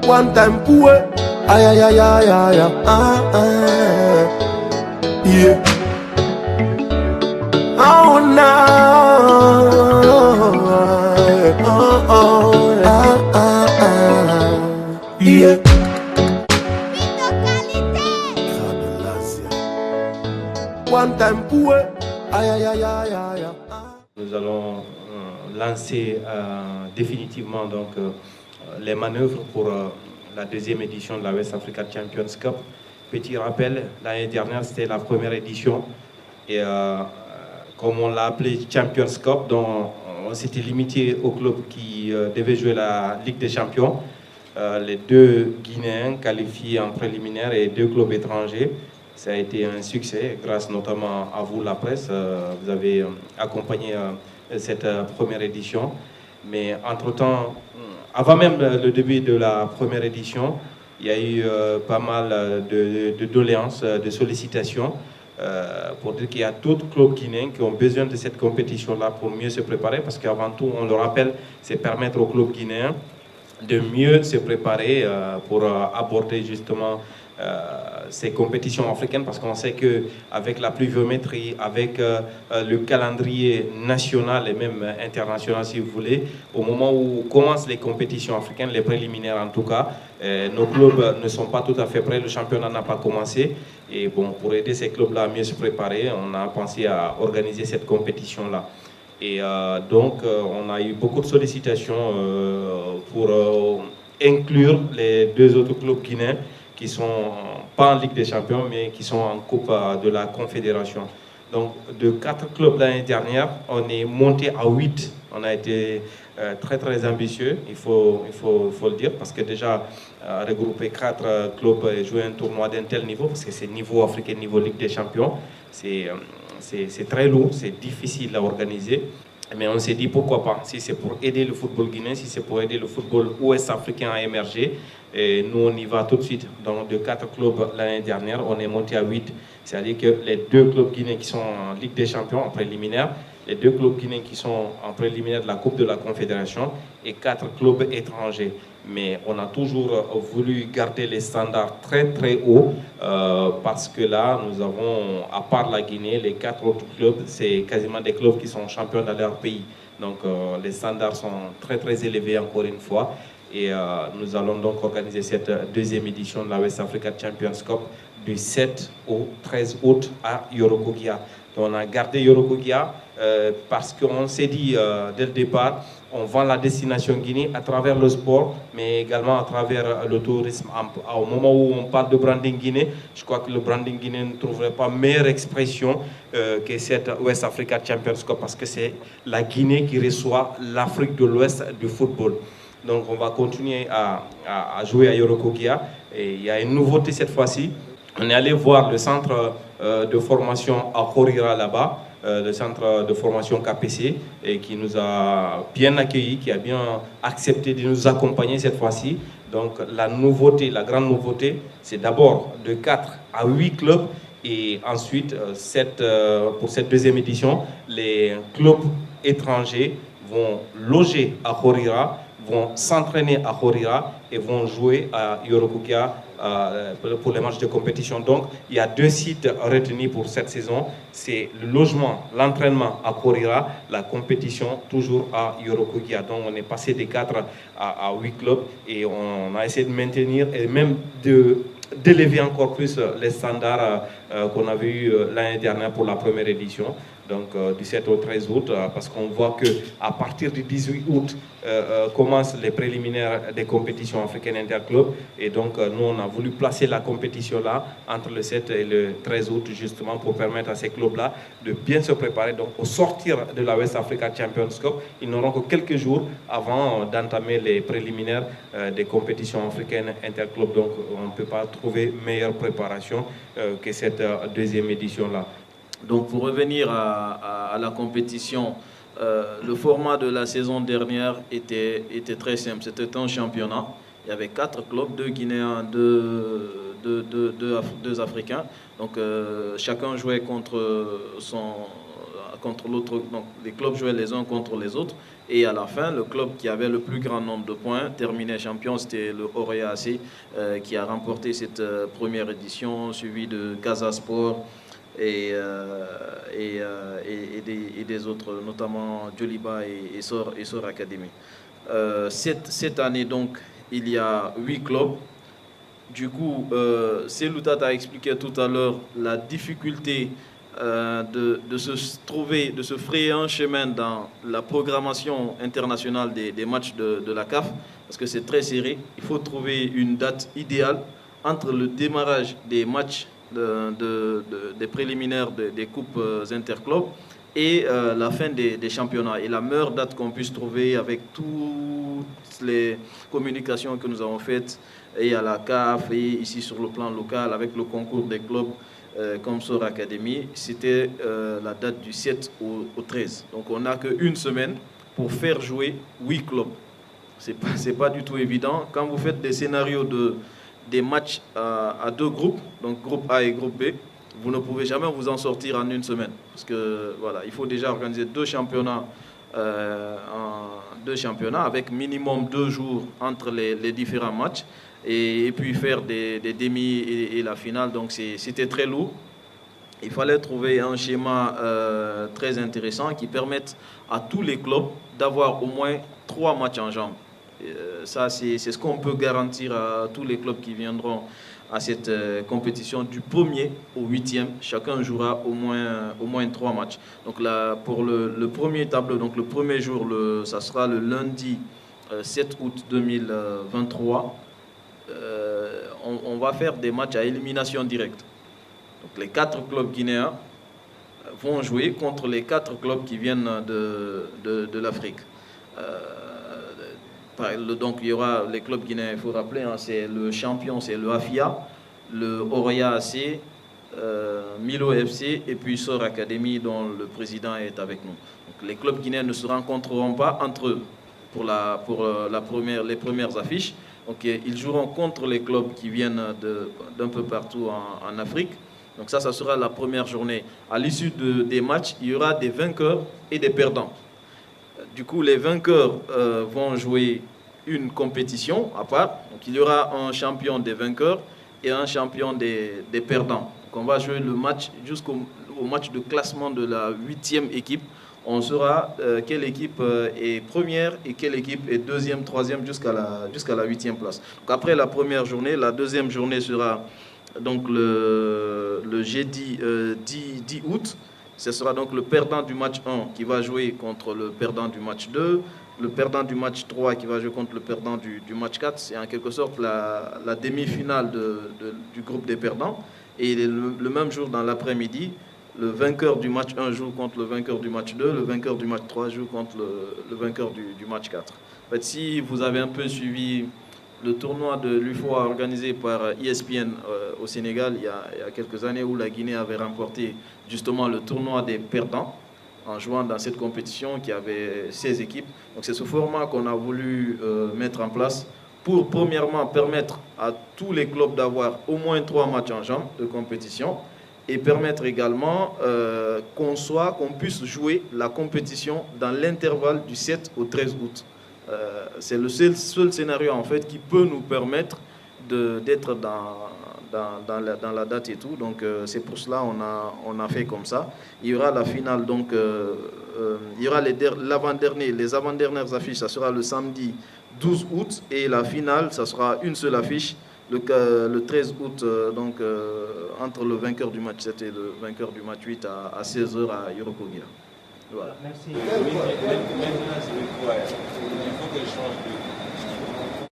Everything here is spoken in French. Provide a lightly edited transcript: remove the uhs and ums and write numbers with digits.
One time pour aïe aïe aïe aïe aïe yeah. Oh no yeah. One time pour aïe aïe aïe aïe aïe. Nous allons lancer définitivement donc les manœuvres pour la deuxième édition de la West Africa Champions Cup. Petit rappel, l'année dernière c'était la première édition et comme on l'a appelé Champions Cup, donc on s'était limité aux clubs qui devaient jouer la Ligue des Champions. Les deux Guinéens qualifiés en préliminaire et deux clubs étrangers. Ça a été un succès grâce notamment à vous, la presse. Vous avez accompagné cette première édition. Mais entre-temps, avant même le début de la première édition, il y a eu pas mal de doléances, de sollicitations pour dire qu'il y a d'autres clubs guinéens qui ont besoin de cette compétition-là pour mieux se préparer. Parce qu'avant tout, on le rappelle, c'est permettre aux clubs guinéens de mieux se préparer pour aborder justement ces compétitions africaines, parce qu'on sait qu'avec la pluviométrie, avec le calendrier national et même international si vous voulez, au moment où commencent les compétitions africaines, les préliminaires en tout cas, nos clubs ne sont pas tout à fait prêts, le championnat n'a pas commencé, et bon, pour aider ces clubs-là à mieux se préparer, on a pensé à organiser cette compétition-là. Et donc, on a eu beaucoup de sollicitations pour inclure les deux autres clubs guinéens qui ne sont pas en Ligue des Champions, mais qui sont en Coupe de la Confédération. Donc, de 4 clubs l'année dernière, on est monté à 8. On a été très, très ambitieux, il faut le dire, parce que déjà, regrouper 4 clubs et jouer un tournoi d'un tel niveau, parce que c'est niveau africain, niveau Ligue des Champions, c'est très lourd, c'est difficile à organiser. Mais on s'est dit pourquoi pas, si c'est pour aider le football guinéen, si c'est pour aider le football ouest-africain à émerger, et nous on y va tout de suite. Donc de 4 clubs l'année dernière, on est monté à 8. C'est-à-dire que les 2 clubs guinéens qui sont en Ligue des Champions en préliminaire, les 2 clubs guinéens qui sont en préliminaire de la Coupe de la Confédération et 4 clubs étrangers. Mais on a toujours voulu garder les standards très très hauts parce que là, nous avons, à part la Guinée, les 4 autres clubs, c'est quasiment des clubs qui sont champions dans leur pays. Donc les standards sont très très élevés encore une fois. Et nous allons donc organiser cette deuxième édition de la West Africa Champions Cup du 7 au 13 août à Yorokogia. Donc on a gardé Yorokogia parce qu'on s'est dit dès le départ, on vend la destination Guinée à travers le sport, mais également à travers le tourisme. Au moment où on parle de branding Guinée, je crois que le branding guinéen ne trouverait pas meilleure expression que cette West Africa Champions Cup, parce que c'est la Guinée qui reçoit l'Afrique de l'Ouest du football. Donc on va continuer à jouer à Yorokogia. Et il y a une nouveauté cette fois-ci. On est allé voir le centre de formation à Horira là-bas, le centre de formation KPC, et qui nous a bien accueillis, qui a bien accepté de nous accompagner cette fois-ci. Donc la nouveauté, la grande nouveauté, c'est d'abord de 4 à 8 clubs, et ensuite pour cette deuxième édition, les clubs étrangers vont loger à Horira, vont s'entraîner à Horira et vont jouer à Yorokogia pour les matchs de compétition. Donc, il y a 2 sites retenus pour cette saison. C'est le logement, l'entraînement à Horira, la compétition toujours à Yorokogia. Donc, on est passé des 4 à 8 clubs et on a essayé de maintenir et même d'élever encore plus les standards qu'on avait eu l'année dernière pour la première édition. Donc du 7 au 13 août, parce qu'on voit qu'à partir du 18 août commencent les préliminaires des compétitions africaines interclubs. Et donc nous, on a voulu placer la compétition là entre le 7 et le 13 août, justement pour permettre à ces clubs-là de bien se préparer. Donc au sortir de la West Africa Champions Cup, ils n'auront que quelques jours avant d'entamer les préliminaires des compétitions africaines interclubs. Donc on ne peut pas trouver meilleure préparation que cette deuxième édition-là. Donc pour revenir à la compétition, le format de la saison dernière était très simple. C'était un championnat. Il y avait 4 clubs, 2 Guinéens, 2 Africains. Donc chacun jouait contre contre l'autre. Donc les clubs jouaient les uns contre les autres. Et à la fin, le club qui avait le plus grand nombre de points terminait champion. C'était le Orea AC qui a remporté cette première édition, suivi de Casa Sport et des autres, notamment Djoliba et Sor Academy. Cette année, donc, il y a 8 clubs. Du coup, Seloutat a expliqué tout à l'heure la difficulté de se frayer un chemin dans la programmation internationale des matchs de la CAF, parce que c'est très serré. Il faut trouver une date idéale entre le démarrage des matchs des préliminaires des coupes interclubs et la fin des championnats. Et la meilleure date qu'on puisse trouver avec toutes les communications que nous avons faites, et à la CAF, et ici sur le plan local, avec le concours des clubs comme Sor Academy, c'était la date du 7 au 13. Donc on n'a qu'une semaine pour faire jouer 8 clubs. C'est pas du tout évident. Quand vous faites des scénarios des matchs à 2 groupes, donc groupe A et groupe B, vous ne pouvez jamais vous en sortir en une semaine. Parce que voilà, il faut déjà organiser 2 championnats, avec minimum 2 jours entre les différents matchs. Et puis faire des demi et la finale. Donc c'était très lourd. Il fallait trouver un schéma très intéressant qui permette à tous les clubs d'avoir au moins 3 matchs en jambes. Ça, c'est ce qu'on peut garantir à tous les clubs qui viendront à cette compétition du 1er au 8e. Chacun jouera au moins 3 matchs. Donc là, pour le premier tableau, donc le premier jour, ça sera le lundi 7 août 2023. On va faire des matchs à élimination directe. Donc les 4 clubs guinéens vont jouer contre les 4 clubs qui viennent de l'Afrique. Donc il y aura les clubs guinéens, il faut rappeler, hein, c'est le champion, c'est le AFIA, le Orea AC, Milo FC et puis Sor Academy dont le président est avec nous. Donc les clubs guinéens ne se rencontreront pas entre eux pour les premières affiches. Donc, ils joueront contre les clubs qui viennent d'un peu partout en Afrique. Donc ça sera la première journée. À l'issue des matchs, il y aura des vainqueurs et des perdants. Du coup, les vainqueurs vont jouer une compétition à part. Donc il y aura un champion des vainqueurs et un champion des perdants. Donc on va jouer le match jusqu'au match de classement de la 8e équipe. On saura quelle équipe est première et quelle équipe est 2e, 3e jusqu'à la 8e place. Donc après la première journée, la deuxième journée sera donc le jeudi 10 août. Ce sera donc le perdant du match 1 qui va jouer contre le perdant du match 2, le perdant du match 3 qui va jouer contre le perdant du match 4. C'est en quelque sorte la demi-finale du groupe des perdants. Et le même jour dans l'après-midi, le vainqueur du match 1 joue contre le vainqueur du match 2, le vainqueur du match 3 joue contre le vainqueur du match 4. En fait, si vous avez un peu suivi le tournoi de l'UFOA organisé par ESPN au Sénégal il y a quelques années, où la Guinée avait remporté justement le tournoi des perdants en jouant dans cette compétition qui avait 16 équipes. Donc c'est ce format qu'on a voulu mettre en place pour premièrement permettre à tous les clubs d'avoir au moins 3 matchs en jambes de compétition, et permettre également qu'on puisse jouer la compétition dans l'intervalle du 7 au 13 août. C'est le seul scénario en fait qui peut nous permettre d'être dans la date et tout. Donc c'est pour cela on a fait comme ça. Il y aura la finale, donc il y aura les avant-dernières affiches, ça sera le samedi 12 août, et la finale, ça sera une seule affiche, le 13 août, entre le vainqueur du match 7 et le vainqueur du match 8 à 16h à Yorokogia. Voilà. Merci. Maintenant, c'est quoi? Il faut que je change de...